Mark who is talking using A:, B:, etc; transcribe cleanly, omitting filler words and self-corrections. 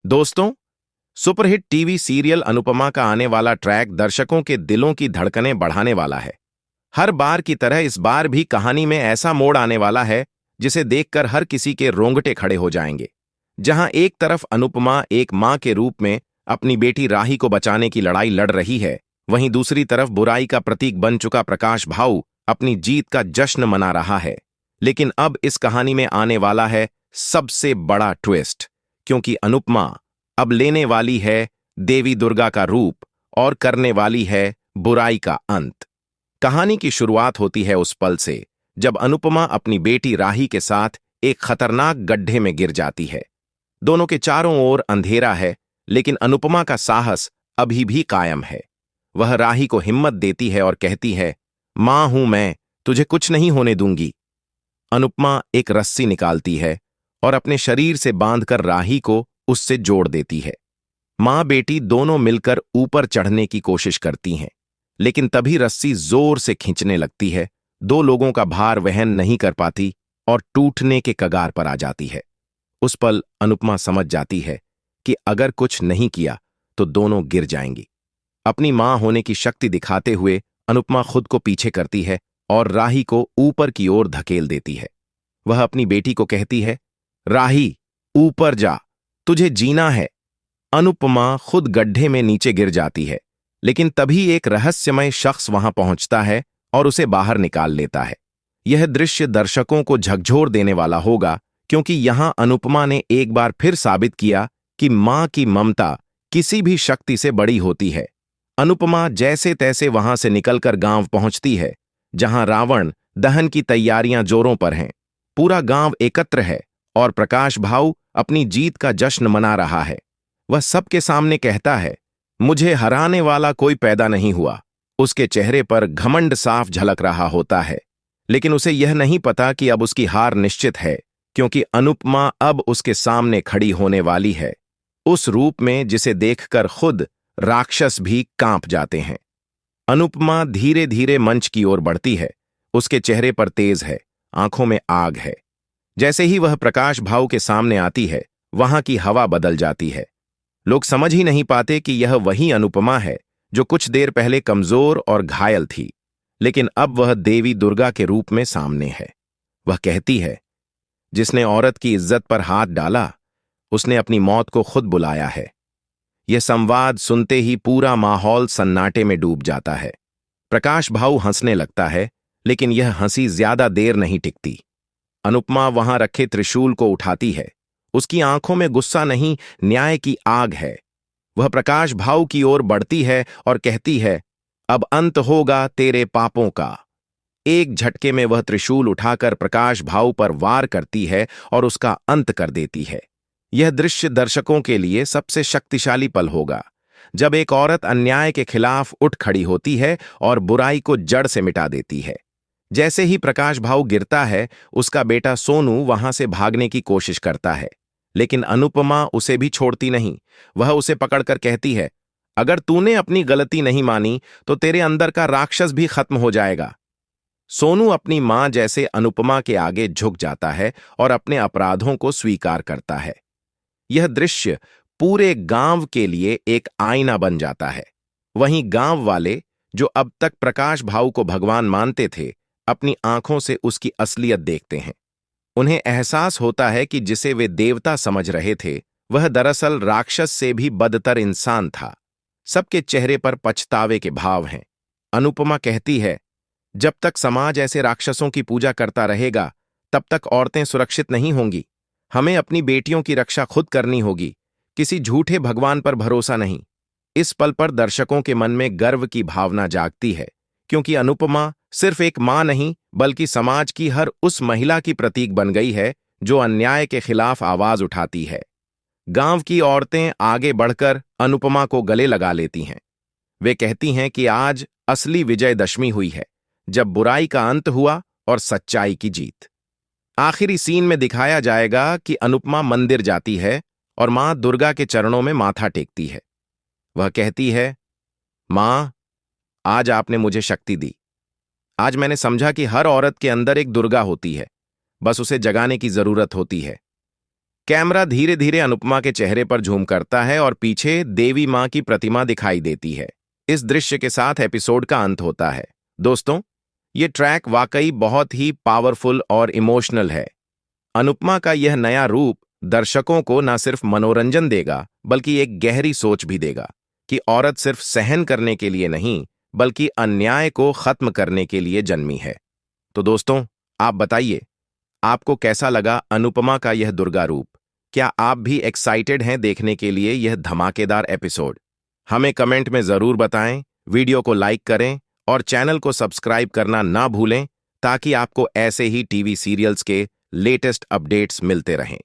A: दोस्तों, superhit TV serial Anupama का आने वाला ट्रैक दर्शकों के दिलों की धड़कनें बढ़ाने वाला है। हर बार की तरह इस बार भी कहानी में ऐसा मोड़ आने वाला है जिसे देखकर हर किसी के रोंगटे खड़े हो जाएंगे। जहां एक तरफ अनुपमा एक मां के रूप में अपनी बेटी राही को बचाने की लड़ाई लड़ रही है, वहीं दूसरी तरफ बुराई का प्रतीक बन चुका प्रकाश भाऊ अपनी जीत का जश्न मना रहा है। लेकिन अब इस कहानी में आने वाला है सबसे बड़ा ट्विस्ट, क्योंकि अनुपमा अब लेने वाली है देवी दुर्गा का रूप और करने वाली है बुराई का अंत। कहानी की शुरुआत होती है उस पल से जब अनुपमा अपनी बेटी राही के साथ एक खतरनाक गड्ढे में गिर जाती है। दोनों के चारों ओर अंधेरा है, लेकिन अनुपमा का साहस अभी भी कायम है। वह राही को हिम्मत देती है और कहती है, मां हूं मैं, तुझे कुछ नहीं होने दूंगी। अनुपमा एक रस्सी निकालती है और अपने शरीर से बांधकर राही को उससे जोड़ देती है। मां बेटी दोनों मिलकर ऊपर चढ़ने की कोशिश करती हैं, लेकिन तभी रस्सी जोर से खींचने लगती है। दो लोगों का भार वहन नहीं कर पाती और टूटने के कगार पर आ जाती है। उस पल अनुपमा समझ जाती है कि अगर कुछ नहीं किया तो दोनों गिर जाएंगी। अपनी मां होने की शक्ति दिखाते हुए अनुपमा खुद को पीछे करती है और राही को ऊपर की ओर धकेल देती है। वह अपनी बेटी को कहती है, राही, ऊपर जा, तुझे जीना है। अनुपमा खुद गड्ढे में नीचे गिर जाती है, लेकिन तभी एक रहस्यमय शख्स वहां पहुंचता है और उसे बाहर निकाल लेता है। यह दृश्य दर्शकों को झकझोर देने वाला होगा, क्योंकि यहां अनुपमा ने एक बार फिर साबित किया कि मां की ममता किसी भी शक्ति से बड़ी होती है। अनुपमा जैसे तैसे वहां से निकलकर गांव पहुंचती है, जहां रावण दहन की तैयारियां जोरों पर हैं। पूरा गांव एकत्र है और प्रकाश भाऊ अपनी जीत का जश्न मना रहा है। वह सबके सामने कहता है, मुझे हराने वाला कोई पैदा नहीं हुआ। उसके चेहरे पर घमंड साफ झलक रहा होता है, लेकिन उसे यह नहीं पता कि अब उसकी हार निश्चित है, क्योंकि अनुपमा अब उसके सामने खड़ी होने वाली है, उस रूप में जिसे देखकर खुद राक्षस भी कांप जाते हैं। अनुपमा धीरे धीरे मंच की ओर बढ़ती है। उसके चेहरे पर तेज है, आंखों में आग है। जैसे ही वह प्रकाश भाऊ के सामने आती है, वहां की हवा बदल जाती है। लोग समझ ही नहीं पाते कि यह वही अनुपमा है जो कुछ देर पहले कमजोर और घायल थी, लेकिन अब वह देवी दुर्गा के रूप में सामने है। वह कहती है, जिसने औरत की इज्जत पर हाथ डाला, उसने अपनी मौत को खुद बुलाया है। यह संवाद सुनते ही पूरा माहौल सन्नाटे में डूब जाता है। प्रकाश भाऊ हंसने लगता है, लेकिन यह हंसी ज्यादा देर नहीं टिकती। अनुपमा वहां रखे त्रिशूल को उठाती है। उसकी आंखों में गुस्सा नहीं, न्याय की आग है। वह प्रकाश भाऊ की ओर बढ़ती है और कहती है, अब अंत होगा तेरे पापों का। एक झटके में वह त्रिशूल उठाकर प्रकाश भाऊ पर वार करती है और उसका अंत कर देती है। यह दृश्य दर्शकों के लिए सबसे शक्तिशाली पल होगा, जब एक औरत अन्याय के खिलाफ उठ खड़ी होती है और बुराई को जड़ से मिटा देती है। जैसे ही प्रकाश भाऊ गिरता है, उसका बेटा सोनू वहां से भागने की कोशिश करता है, लेकिन अनुपमा उसे भी छोड़ती नहीं। वह उसे पकड़कर कहती है, अगर तूने अपनी गलती नहीं मानी तो तेरे अंदर का राक्षस भी खत्म हो जाएगा। सोनू अपनी मां जैसे अनुपमा के आगे झुक जाता है और अपने अपराधों को स्वीकार करता है। यह दृश्य पूरे गांव के लिए एक आईना बन जाता है। वहीं गांव वाले, जो अब तक प्रकाश भाऊ को भगवान मानते थे, अपनी आंखों से उसकी असलियत देखते हैं। उन्हें एहसास होता है कि जिसे वे देवता समझ रहे थे, वह दरअसल राक्षस से भी बदतर इंसान था। सबके चेहरे पर पछतावे के भाव हैं। अनुपमा कहती है, जब तक समाज ऐसे राक्षसों की पूजा करता रहेगा, तब तक औरतें सुरक्षित नहीं होंगी। हमें अपनी बेटियों की रक्षा खुद करनी होगी, किसी झूठे भगवान पर भरोसा नहीं। इस पल पर दर्शकों के मन में गर्व की भावना जागती है, क्योंकि अनुपमा सिर्फ एक मां नहीं, बल्कि समाज की हर उस महिला की प्रतीक बन गई है जो अन्याय के खिलाफ आवाज उठाती है। गांव की औरतें आगे बढ़कर अनुपमा को गले लगा लेती हैं। वे कहती हैं कि आज असली विजयदशमी हुई है, जब बुराई का अंत हुआ और सच्चाई की जीत। आखिरी सीन में दिखाया जाएगा कि अनुपमा मंदिर जाती है और मां दुर्गा के चरणों में माथा टेकती है। वह कहती है, मां, आज आपने मुझे शक्ति दी। आज मैंने समझा कि हर औरत के अंदर एक दुर्गा होती है, बस उसे जगाने की जरूरत होती है। कैमरा धीरे धीरे अनुपमा के चेहरे पर झूम करता है और पीछे देवी मां की प्रतिमा दिखाई देती है। इस दृश्य के साथ एपिसोड का अंत होता है। दोस्तों, ये ट्रैक वाकई बहुत ही पावरफुल और इमोशनल है। अनुपमा का यह नया रूप दर्शकों को न सिर्फ मनोरंजन देगा बल्कि एक गहरी सोच भी देगा कि औरत सिर्फ सहन करने के लिए नहीं बल्कि अन्याय को खत्म करने के लिए जन्मी है। तो दोस्तों, आप बताइए, आपको कैसा लगा अनुपमा का यह दुर्गा रूप? क्या आप भी एक्साइटेड हैं देखने के लिए यह धमाकेदार एपिसोड? हमें कमेंट में जरूर बताएं, वीडियो को लाइक करें और चैनल को सब्सक्राइब करना ना भूलें ताकि आपको ऐसे ही टीवी सीरियल्स के लेटेस्ट अपडेट्स मिलते रहें।